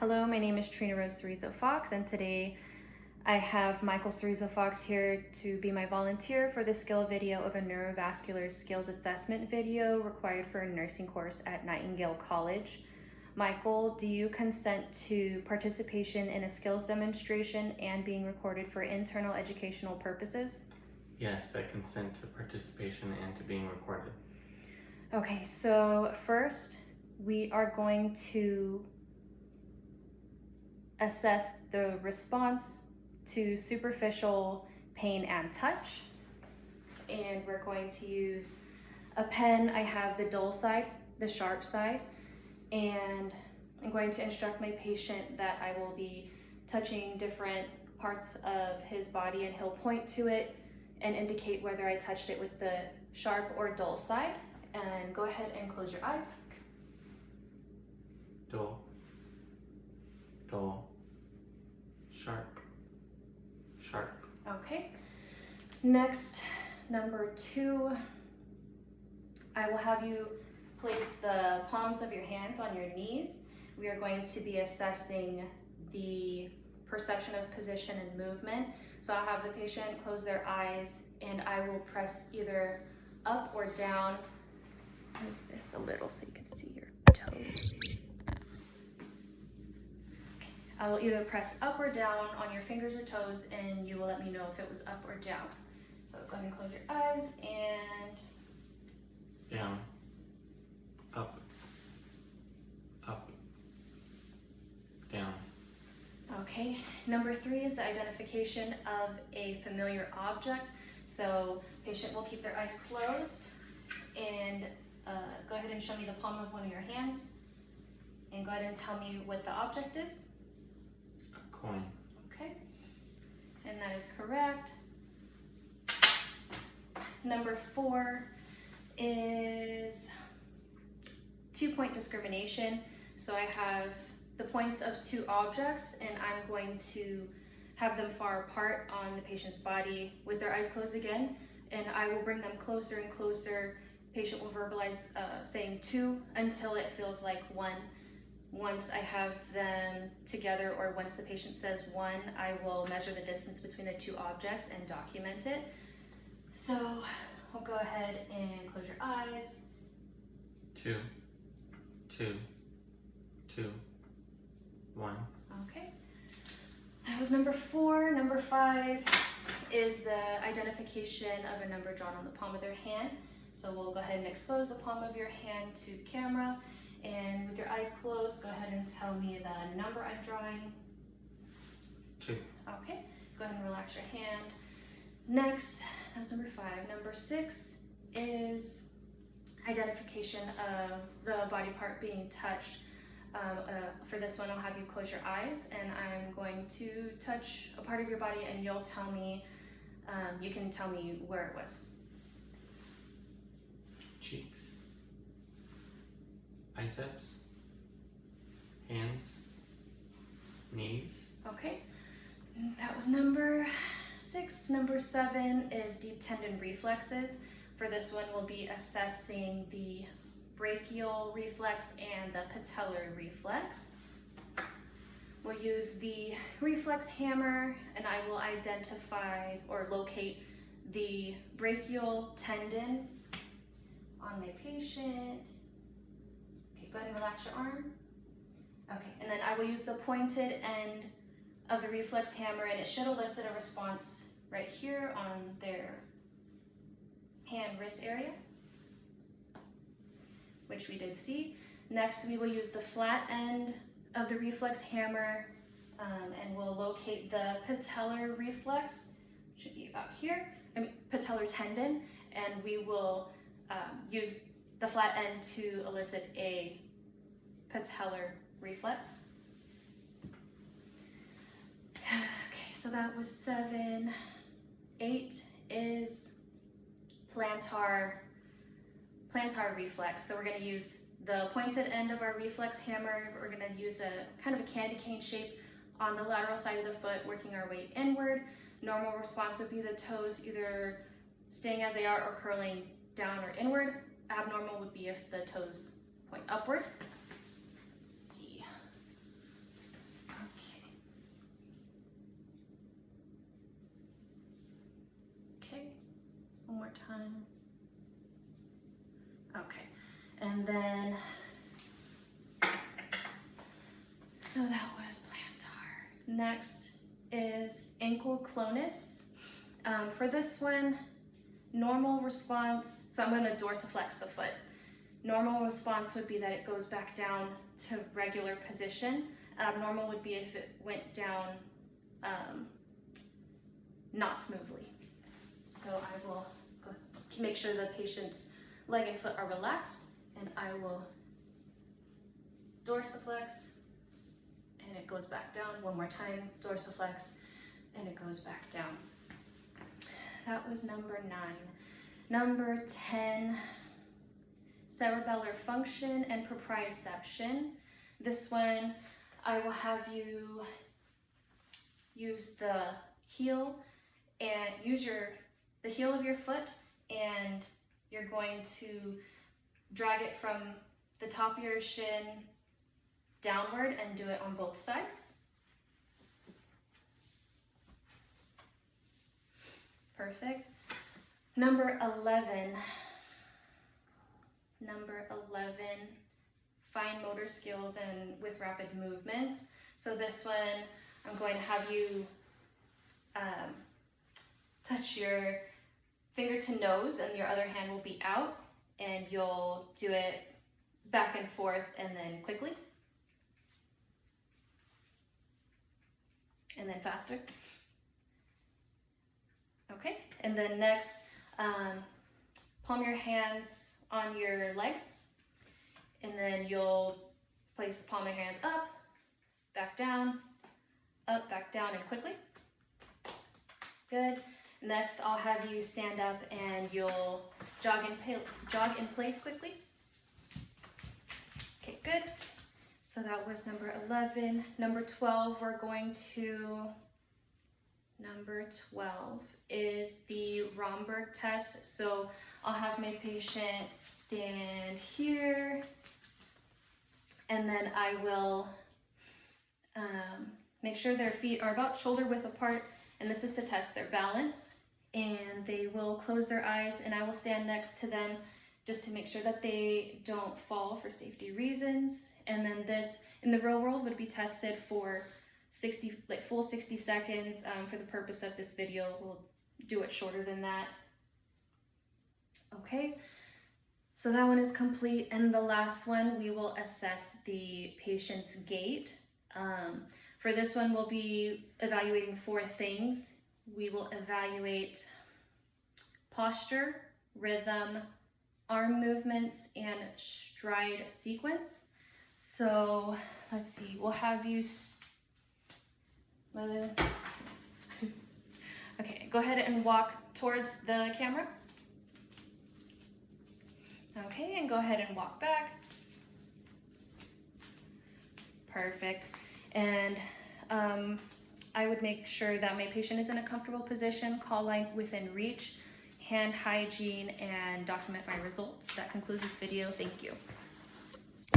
Hello, my name is Trina Rose Cerezo-Fox, and today I have Michael Cerezo-Fox here to be my volunteer for the skill video of a neurovascular skills assessment video required for a nursing course at Nightingale College. Michael, do you consent to participation in a skills demonstration and being recorded for internal educational purposes? Yes, I consent to participation and to being recorded. Okay, so first we are going to assess the response to superficial pain and touch. And we're going to use a pen. I have the dull side, the sharp side, and I'm going to instruct my patient that I will be touching different parts of his body, and he'll point to it and indicate whether I touched it with the sharp or dull side. And go ahead and close your eyes. Dull, dull, sharp, sharp. Okay. Next, number 2, I will have you place the palms of your hands on your knees. We are going to be assessing the perception of position and movement. So I'll have the patient close their eyes and I will press either up or down. Move this a little so you can see your toes. I will either press up or down on your fingers or toes, and you will let me know if it was up or down. So go ahead and close your eyes, and Down, up, up, down. okay. Number 3 is the identification of a familiar object. So patient will keep their eyes closed, and go ahead and show me the palm of one of your hands, and go ahead and tell me what the object is. Coin. Okay, and that is correct. Number 4 is 2-point discrimination. So I have the points of 2 objects, and I'm going to have them far apart on the patient's body with their eyes closed again, and I will bring them closer and closer. Patient will verbalize saying 2 until it feels like 1. Once I have them together, or once the patient says 1, I will measure the distance between the 2 objects and document it. So we'll go ahead and close your eyes. 2, 2, 2, 1. Okay. That was number 4. Number 5 is the identification of a number drawn on the palm of their hand. So we'll go ahead and expose the palm of your hand to the camera. And with your eyes closed, go ahead and tell me the number I'm drawing. 2. Okay, go ahead and relax your hand. Next, that was number 5. Number 6 is identification of the body part being touched. For this one, I'll have you close your eyes, and I'm going to touch a part of your body, and you'll tell me, you can tell me where it was. Cheeks. Biceps, hands, knees. Okay, that was number 6. Number 7 is deep tendon reflexes. For this one, we'll be assessing the brachial reflex and the patellar reflex. We'll use the reflex hammer, and I will identify or locate the brachial tendon on my patient. Go ahead and relax your arm. Okay, and then I will use the pointed end of the reflex hammer, and it should elicit a response right here on their hand wrist area, which we did see. Next, we will use the flat end of the reflex hammer, and we'll locate the patellar reflex, should be about here, patellar tendon, and we will use the flat end to elicit a patellar reflex. Okay, so that was 7. 8 is plantar reflex. So we're going to use the pointed end of our reflex hammer. We're going to use a kind of a candy cane shape on the lateral side of the foot, working our way inward. Normal response would be the toes either staying as they are or curling down or inward. Abnormal would be if the toes point upward. Let's see. time. Okay, and then, so that was plantar. Next is ankle clonus. For this one, normal response, so I'm going to dorsiflex the foot. Normal response would be that it goes back down to regular position. Abnormal would be if it went down not smoothly. So I will go make sure the patient's leg and foot are relaxed, and I will dorsiflex, and it goes back down. One more time, dorsiflex, and it goes back down. That was number 9. Number 10, cerebellar function and proprioception. This one, I will have you use the heel and use the heel of your foot, and you're going to drag it from the top of your shin downward and do it on both sides. Perfect. Number 11, fine motor skills and with rapid movements. So this one, I'm going to have you touch your finger to nose, and your other hand will be out, and you'll do it back and forth and then quickly. And then faster. Okay, and then next, palm your hands on your legs, and then you'll place the palm of your hands up, back down, and quickly. Good. Next, I'll have you stand up and you'll jog in place quickly. Okay, good. So that was number 11. Number 12, number 12 is the Romberg test. So I'll have my patient stand here, and then I will make sure their feet are about shoulder width apart, and this is to test their balance. And they will close their eyes, and I will stand next to them just to make sure that they don't fall for safety reasons. And then this, in the real world, would be tested for full 60 seconds. For the purpose of this video, we'll do it shorter than that. Okay, so that one is complete. And the last one, we will assess the patient's gait. For this one, we'll be evaluating 4 things. We will evaluate posture, rhythm, arm movements, and stride sequence. So let's see, we'll have you, okay, go ahead and walk towards the camera. Okay, and go ahead and walk back. Perfect. And I would make sure that my patient is in a comfortable position, call length within reach, hand hygiene, and document my results. That concludes this video. Thank you.